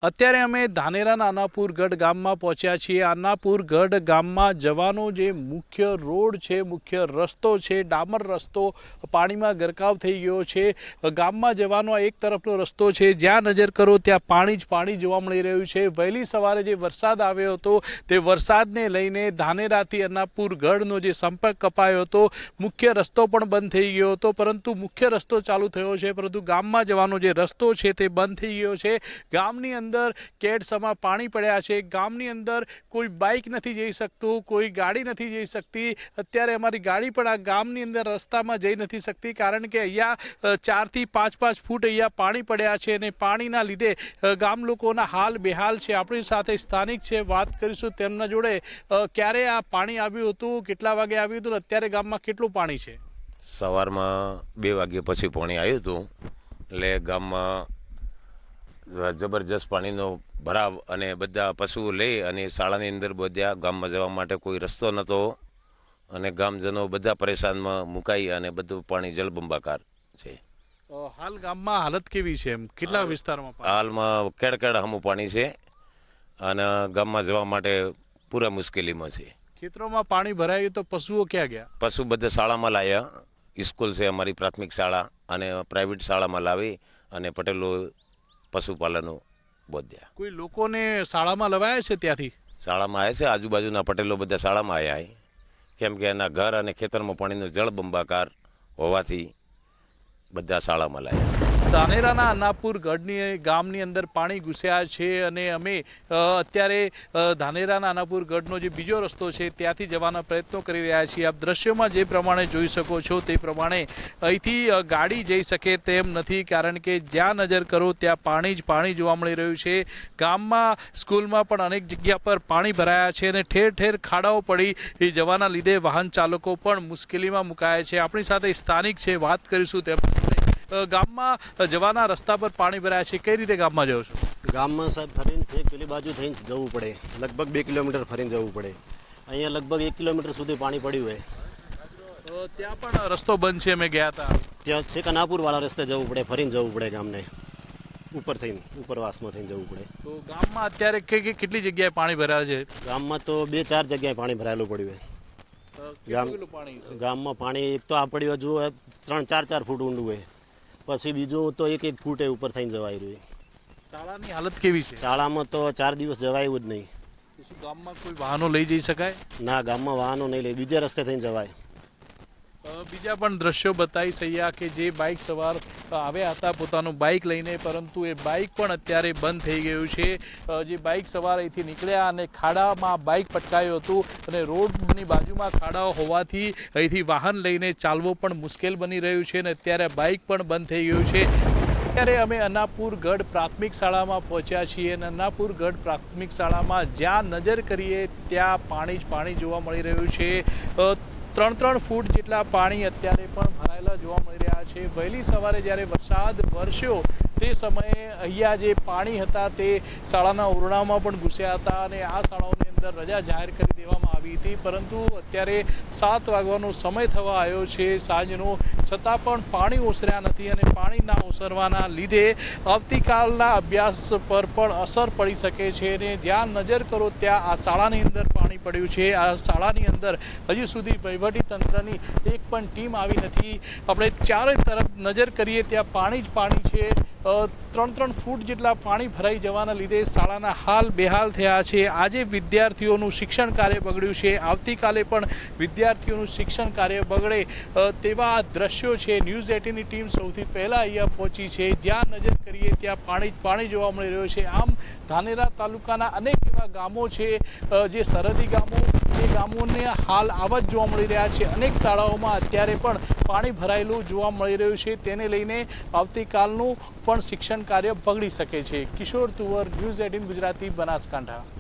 અત્યારે અમે ધાનેરાના આનાપુરગઢ ગામમાં પહોંચ્યા છીએ। આનાપુરગઢ ગામમાં જવાનો જે મુખ્ય રોડ છે, મુખ્ય રસ્તો છે, ડામર રસ્તો પાણીમાં ગરકાવ થઈ ગયો છે। ગામમાં જવાનો એક તરફનો રસ્તો છે, જ્યાં નજર કરો ત્યાં પાણી જ પાણી જોવા મળી રહ્યું છે। વહેલી સવારે જે વરસાદ આવ્યો હતો તે વરસાદને લઈને ધાનેરાથી આનાપુરગઢનો જે સંપર્ક કપાયો હતો, મુખ્ય રસ્તો પણ બંધ થઈ ગયો હતો। પરંતુ મુખ્ય રસ્તો ચાલુ થયો છે, પરંતુ ગામમાં જવાનો જે રસ્તો છે તે બંધ થઈ ગયો છે। ગામની અંદર કેડસમાં પાણી પડ્યા છે। ગામની અંદર કોઈ બાઇક નથી જઈ શકતું, કોઈ ગાડી નથી જઈ શકતી। અત્યારે અમારી ગાડી પણ આ ગામની અંદર રસ્તામાં જઈ નથી શકતી, કારણ કે અહીંયા 4 થી 5 ફૂટ અહીંયા પાણી પડ્યા છે અને પાણીના લીધે ગામ લોકોના હાલ બેહાલ છે। આપણી સાથે સ્થાનિક છે, વાત કરીશું તેમના જોડે। ક્યારે આ પાણી આવ્યું હતું, કેટલા વાગે આવ્યું હતું, અત્યારે ગામમાં કેટલું પાણી છે? સવારમાં 2 વાગ્યા પછી પાણી આવ્યું હતું, એટલે ગામમાં જબરજસ્ત પાણીનો ભરાવ અને બધા પશુઓ લઈ અને શાળાની અંદર બધા ગામમાં જવા માટે કોઈ રસ્તો નહોતો અને ગામજનો બધા પરેશાનમાં મુકાઈ અને બધું પાણી જળબંબાકાર છે। હાલ ગામમાં હાલત કેવી છે? કેટલા વિસ્તારમાં હાલમાં કેડ હમું પાણી છે અને ગામમાં જવા માટે પૂરા મુશ્કેલીમાં છે। ખેતરોમાં પાણી ભરાયું તો પશુઓ ક્યાં ગયા? પશુ બધા શાળામાં લાવ્યા। સ્કૂલ છે અમારી પ્રાથમિક શાળા અને પ્રાઇવેટ શાળામાં લાવી અને પટેલો પશુપાલનો બોધ્યા। કોઈ લોકોને શાળામાં લવાયા છે? ત્યાંથી શાળામાં આવ્યા છે, આજુબાજુના પટેલો બધા શાળામાં આવ્યા, કેમ કે એના ઘર અને ખેતરમાં પાણીનો જળબંબાકાર હોવાથી બધા શાળામાં લાવ્યા। ધાનેરાના આનાપુરગઢની ગામની અંદર પાણી ઘૂસ્યા છે અને અમે અત્યારે ધાનેરાના આનાપુરગઢનો જે બીજો રસ્તો છે ત્યાંથી જવાના પ્રયત્નો કરી રહ્યા છીએ। આપ દ્રશ્યોમાં જે પ્રમાણે જોઈ શકો છો તે પ્રમાણે અહીંથી ગાડી જઈ શકે તેમ નથી, કારણ કે જ્યાં નજર કરો ત્યાં પાણી જ પાણી જોવા મળી રહ્યું છે। ગામમાં સ્કૂલમાં પણ અનેક જગ્યા પર પાણી ભરાયા છે અને ઠેર ઠેર ખાડાઓ પડી જવાના લીધે વાહન ચાલકો પણ મુશ્કેલીમાં મુકાયા છે। આપણી સાથે સ્થાનિક છે, વાત કરીશું તેમ। ગામમાં જવાના રસ્તા પર પાણી ભરાયા છે, કઈ રીતે ગામમાં જાઓ છો? ગામમાં સાહેબ ફરીને છે પેલી બાજુ થઈને જવું પડે, લગભગ 2 કિલોમીટર ફરીને જવું પડે। અહીંયા લગભગ 1 કિલોમીટર સુધી પાણી પડ્યું હોય। ત્યાં પણ રસ્તો બંધ છે, અમે ગયા હતા ત્યાં છે આનાપુરવાળા રસ્તે જવું પડે, ફરીને જવું પડે ગામને, ઉપર થઈને ઉપરવાસમાં થઈને જવું પડે। તો ગામમાં અત્યારે કેટલી જગ્યાએ પાણી ભરાયા છે? ગામમાં તો 2-4 જગ્યાએ પાણી ભરાયેલું પડ્યું હોય। ગામમાં પાણી એક તો આ પડ્યું હજુ 3-4 ફૂટ ઊંડું હોય, પછી બીજું તો 1-1 ફૂટે ઉપર થઈને જવાય રહ્યું। શાળાની હાલત કેવી છે? શાળામાં તો 4 દિવસ જવાયું જ નહીં। શું ગામમાં કોઈ વાહનો લઈ જઈ શકાય? ના, ગામમાં વાહનો નહીં લઈ, બીજા રસ્તે થઈને જવાય। બીજા પણ દ્રશ્યો બતાવી સૈયા કે જે બાઇક સવાર આવ્યા હતા પોતાનું બાઇક લઈને, પરંતુ એ બાઇક પણ અત્યારે બંધ થઈ ગયું છે। જે બાઇક સવાર અહીંથી નીકળ્યા અને ખાડામાં બાઇક પટકાયું હતું અને રોડની બાજુમાં ખાડાઓ હોવાથી અહીંથી વાહન લઈને ચાલવો પણ મુશ્કેલ બની રહ્યું છે અને અત્યારે બાઇક પણ બંધ થઈ ગયું છે। અત્યારે અમે આનાપુરગઢ પ્રાથમિક શાળામાં પહોંચ્યા છીએ અને આનાપુરગઢ પ્રાથમિક શાળામાં જ્યાં નજર કરીએ ત્યાં પાણી જ પાણી જોવા મળી રહ્યું છે। 3 ફૂટ જેટલા પાણી અત્યારે પણ ભરાયેલા જોવા મળી રહ્યા છે। વહેલી સવારે જ્યારે વરસાદ વરસ્યો તે સમયે અહીંયા જે પાણી હતા તે શાળાના ઓરડામાં પણ ઘૂસ્યા હતા અને આ શાળાઓની અંદર રજા જાહેર કરી દેવામાં આવી હતી, પરંતુ અત્યારે 7 વાગવાનો સમય થવા આવ્યો છે સાંજનો, છતાં પણ પાણી ઓસર્યા નથી અને પાણી ના ઓસરવાના લીધે આવતીકાલના અભ્યાસ પર પણ અસર પડી શકે છે। અને જ્યાં નજર કરો ત્યાં આ શાળાની અંદર પાણી પડ્યું છે। આ શાળાની અંદર હજુ સુધી વહીવટી તંત્રની એક પણ ટીમ આવી નથી। આપણે ચારે તરફ નજર કરીએ ત્યાં પાણી જ પાણી છે। 3 ફૂટ જેટલા પાણી ભરાઈ જવાના લીધે શાળાના હાલ બેહાલ થયા છે। આજે વિદ્યાર્થીઓનું શિક્ષણ કાર્ય બગડ્યું છે, આવતીકાલે પણ વિદ્યાર્થીઓનું શિક્ષણ કાર્ય બગડે તેવા દ્રશ્યો છે। ન્યૂઝ 18ની ટીમ સૌથી પહેલાં અહીંયા પહોંચી છે, જ્યાં નજર કરીએ ત્યાં પાણી જ પાણી જોવા મળી રહ્યું છે। આમ ધાનેરા તાલુકાના અનેક એવા ગામો છે જે સરહદી ગામો, એ ગામોને હાલ આવા જ જોવા મળી રહ્યા છે। અનેક શાળાઓમાં અત્યારે પણ પાણી ભરાયેલું જોવા મળી રહ્યું છે, તેને લઈને આવતીકાલનું પણ શિક્ષણ કાર્ય બગડી શકે છે। કિશોર તુવર, ન્યૂઝ 18 ગુજરાતી, બનાસકાંઠા।